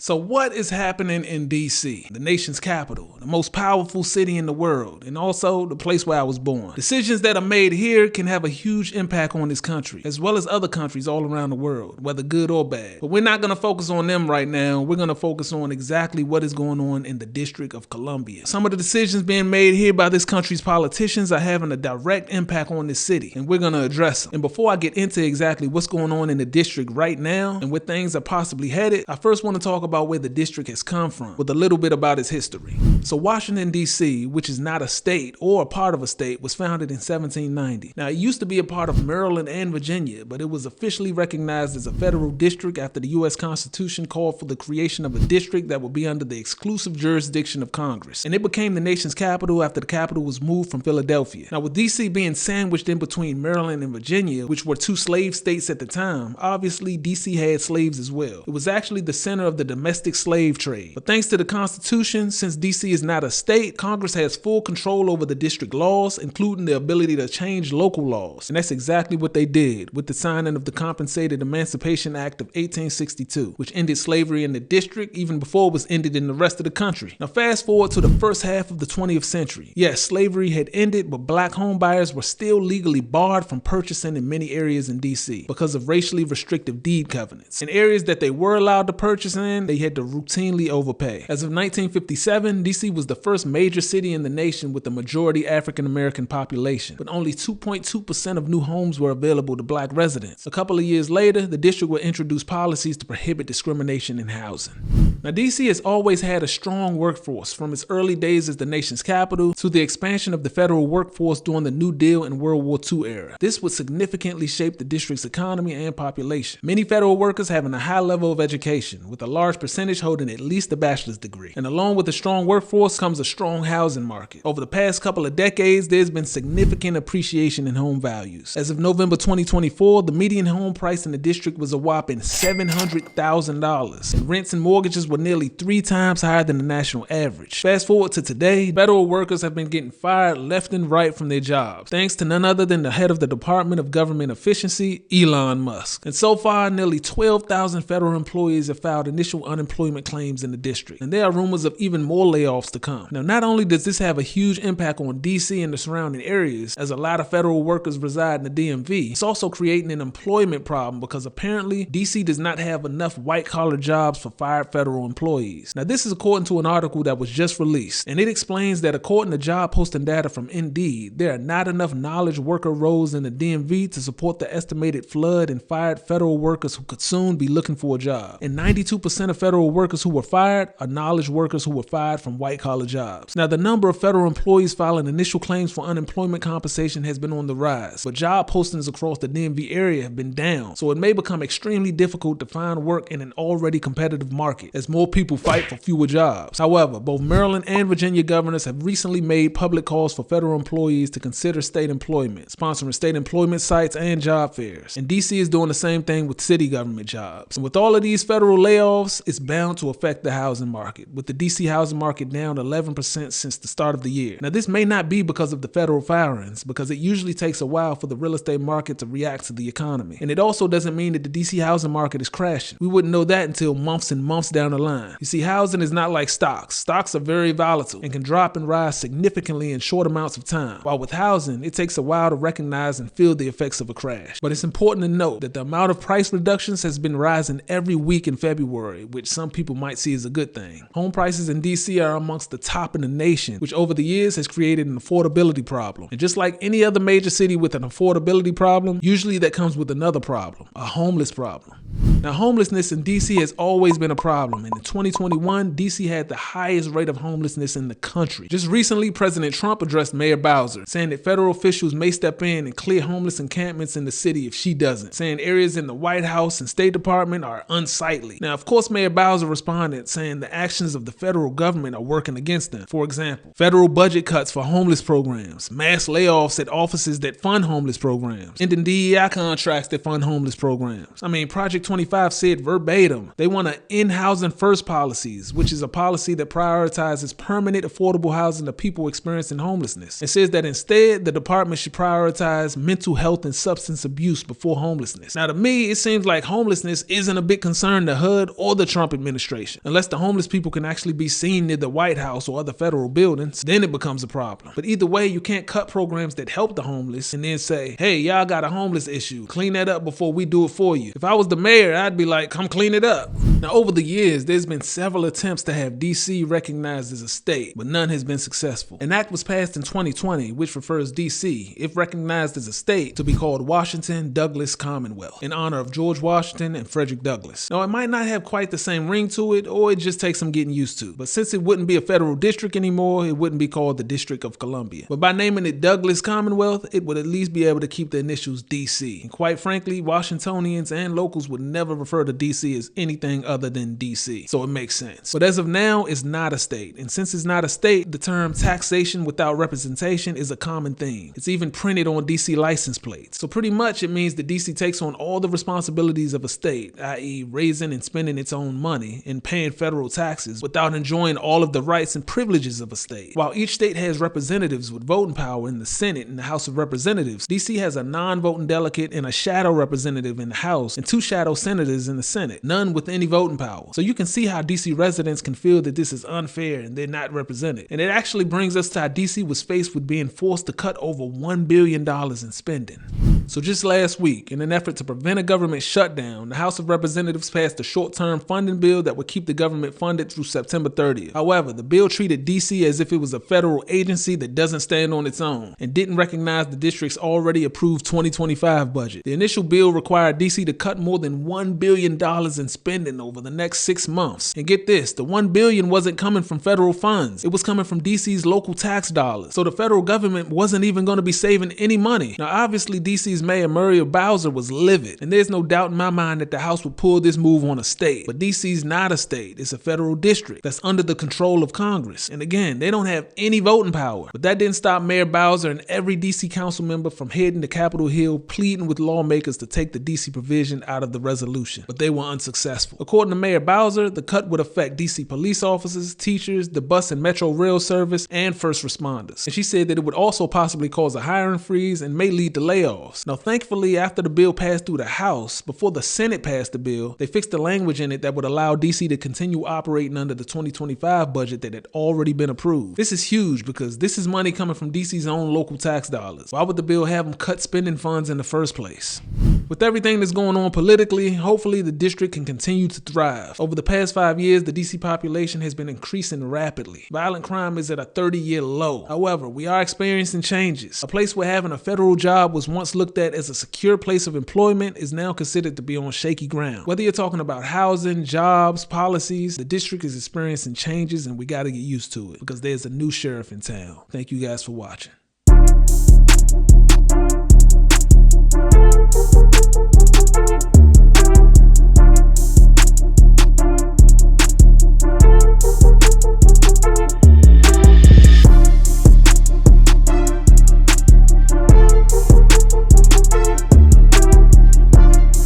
So what is happening in DC, the nation's capital, the most powerful city in the world, and also the place where I was born? Decisions that are made here can have a huge impact on this country, as well as other countries all around the world, whether good or bad. But we're not going to focus on them right now. We're going to focus on exactly what is going on in the District of Columbia. Some of the decisions being made here by this country's politicians are having a direct impact on this city, and we're going to address them. And before I get into exactly what's going on in the district right now and where things are possibly headed, I first want to talk about where the district has come from with a little bit about its history. So Washington, D.C., which is not a state or a part of a state, was founded in 1790. Now, it used to be a part of Maryland and Virginia, but it was officially recognized as a federal district after the U.S. Constitution called for the creation of a district that would be under the exclusive jurisdiction of Congress. And it became the nation's capital after the capital was moved from Philadelphia. Now, with D.C. being sandwiched in between Maryland and Virginia, which were two slave states at the time, obviously D.C. had slaves as well. It was actually the center of the domestic slave trade. But thanks to the Constitution, since D.C. is not a state, Congress has full control over the district laws, including the ability to change local laws. And that's exactly what they did with the signing of the Compensated Emancipation Act of 1862, which ended slavery in the district even before it was ended in the rest of the country. Now fast forward to the first half of the 20th century. Yes, slavery had ended, but black homebuyers were still legally barred from purchasing in many areas in D.C. because of racially restrictive deed covenants. In areas that they were allowed to purchase in, they had to routinely overpay. As of 1957, D.C. was the first major city in the nation with a majority African American population, but only 2.2% of new homes were available to black residents. A couple of years later, the district would introduce policies to prohibit discrimination in housing. Now, D.C. has always had a strong workforce from its early days as the nation's capital to the expansion of the federal workforce during the New Deal and World War II era. This would significantly shape the district's economy and population. Many federal workers having a high level of education, with a large percentage holding at least a bachelor's degree. And along with a strong workforce comes a strong housing market. Over the past couple of decades, there's been significant appreciation in home values. As of November 2024, the median home price in the district was a whopping $700,000, and rents and mortgages were nearly 3 times higher than the national average. Fast forward to today, federal workers have been getting fired left and right from their jobs, thanks to none other than the head of the Department of Government Efficiency, Elon Musk. And so far, nearly 12,000 federal employees have filed initial unemployment claims in the district, and there are rumors of even more layoffs to come. Now, not only does this have a huge impact on D.C. and the surrounding areas, as a lot of federal workers reside in the DMV, it's also creating an employment problem because apparently D.C. does not have enough white-collar jobs for fired federal employees. Now, this is according to an article that was just released, and it explains that according to job posting data from Indeed, there are not enough knowledge worker roles in the DMV to support the estimated flood and fired federal workers who could soon be looking for a job. And 92% of federal workers who were fired are knowledge workers who were fired from white-collar jobs. Now, the number of federal employees filing initial claims for unemployment compensation has been on the rise, but job postings across the DMV area have been down, so it may become extremely difficult to find work in an already competitive market as more people fight for fewer jobs. However, both Maryland and Virginia governors have recently made public calls for federal employees to consider state employment, sponsoring state employment sites and job fairs. And DC is doing the same thing with city government jobs. And with all of these federal layoffs, it's bound to affect the housing market, with the DC housing market down 11% since the start of the year. Now, this may not be because of the federal firings, because it usually takes a while for the real estate market to react to the economy. And it also doesn't mean that the DC housing market is crashing. We wouldn't know that until months and months down the line. You see, housing is not like stocks. Stocks are very volatile and can drop and rise significantly in short amounts of time. While with housing, it takes a while to recognize and feel the effects of a crash. But it's important to note that the amount of price reductions has been rising every week in February, which some people might see as a good thing. Home prices in DC are amongst the top in the nation, which over the years has created an affordability problem. And just like any other major city with an affordability problem, usually that comes with another problem, a homeless problem. Now, homelessness in DC has always been a problem, and in 2021, DC had the highest rate of homelessness in the country. Just recently, President Trump addressed Mayor Bowser, saying that federal officials may step in and clear homeless encampments in the city if she doesn't, saying areas in the White House and State Department are unsightly. Now, of course, Mayor Bowser responded, saying the actions of the federal government are working against them. For example, federal budget cuts for homeless programs, mass layoffs at offices that fund homeless programs, ending DEI contracts that fund homeless programs. Project 25 2025 said verbatim, they want to end housing first policies, which is a policy that prioritizes permanent affordable housing to people experiencing homelessness. It says that instead, the department should prioritize mental health and substance abuse before homelessness. Now to me, it seems like homelessness isn't a big concern to HUD or the Trump administration. Unless the homeless people can actually be seen near the White House or other federal buildings, then it becomes a problem. But either way, you can't cut programs that help the homeless and then say, hey, y'all got a homeless issue. Clean that up before we do it for you. If I was the mayor, I'd be like, come clean it up. Now, over the years, there's been several attempts to have DC recognized as a state, but none has been successful. An act was passed in 2020, which refers DC, if recognized as a state, to be called Washington Douglas Commonwealth, in honor of George Washington and Frederick Douglass. Now, it might not have quite the same ring to it, or it just takes some getting used to. But since it wouldn't be a federal district anymore, it wouldn't be called the District of Columbia. But by naming it Douglas Commonwealth, it would at least be able to keep the initials DC. And quite frankly, Washingtonians and locals would never refer to DC as anything other than DC. So it makes sense. But as of now, it's not a state. And since it's not a state, the term taxation without representation is a common theme. It's even printed on DC license plates. So pretty much it means that DC takes on all the responsibilities of a state, i.e. raising and spending its own money and paying federal taxes without enjoying all of the rights and privileges of a state. While each state has representatives with voting power in the Senate and the House of Representatives, DC has a non-voting delegate and a shadow representative in the House and 2 shadow senators in the Senate, none with any voting power. So you can see how DC residents can feel that this is unfair and they're not represented. And it actually brings us to how DC was faced with being forced to cut over $1 billion in spending. So just last week, in an effort to prevent a government shutdown, the House of Representatives passed a short-term funding bill that would keep the government funded through September 30th. However, the bill treated DC as if it was a federal agency that doesn't stand on its own and didn't recognize the district's already approved 2025 budget. The initial bill required DC to cut more than $1 billion in spending over the next 6 months. And get this, the $1 billion wasn't coming from federal funds. It was coming from DC's local tax dollars. So the federal government wasn't even going to be saving any money. Now, obviously, DC's Mayor Muriel Bowser was livid, and there's no doubt in my mind that the House would pull this move on a state. But DC's not a state. It's a federal district that's under the control of Congress. And again, they don't have any voting power. But that didn't stop Mayor Bowser and every DC council member from heading to Capitol Hill pleading with lawmakers to take the DC provision out of the resolution. But they were unsuccessful. According to Mayor Bowser, the cut would affect DC police officers, teachers, the bus and metro rail service, and first responders. And she said that it would also possibly cause a hiring freeze and may lead to layoffs. Now, thankfully, after the bill passed through the House, before the Senate passed the bill, they fixed the language in it that would allow DC to continue operating under the 2025 budget that had already been approved. This is huge because this is money coming from DC's own local tax dollars. Why would the bill have them cut spending funds in the first place? With everything that's going on politically, hopefully the district can continue to thrive. Over the past 5 years, the DC population has been increasing rapidly. Violent crime is at a 30-year low. However, we are experiencing changes. A place where having a federal job was once looked at as a secure place of employment is now considered to be on shaky ground. Whether you're talking about housing, jobs, policies, the district is experiencing changes and we got to get used to it because there's a new sheriff in town. Thank you guys for watching.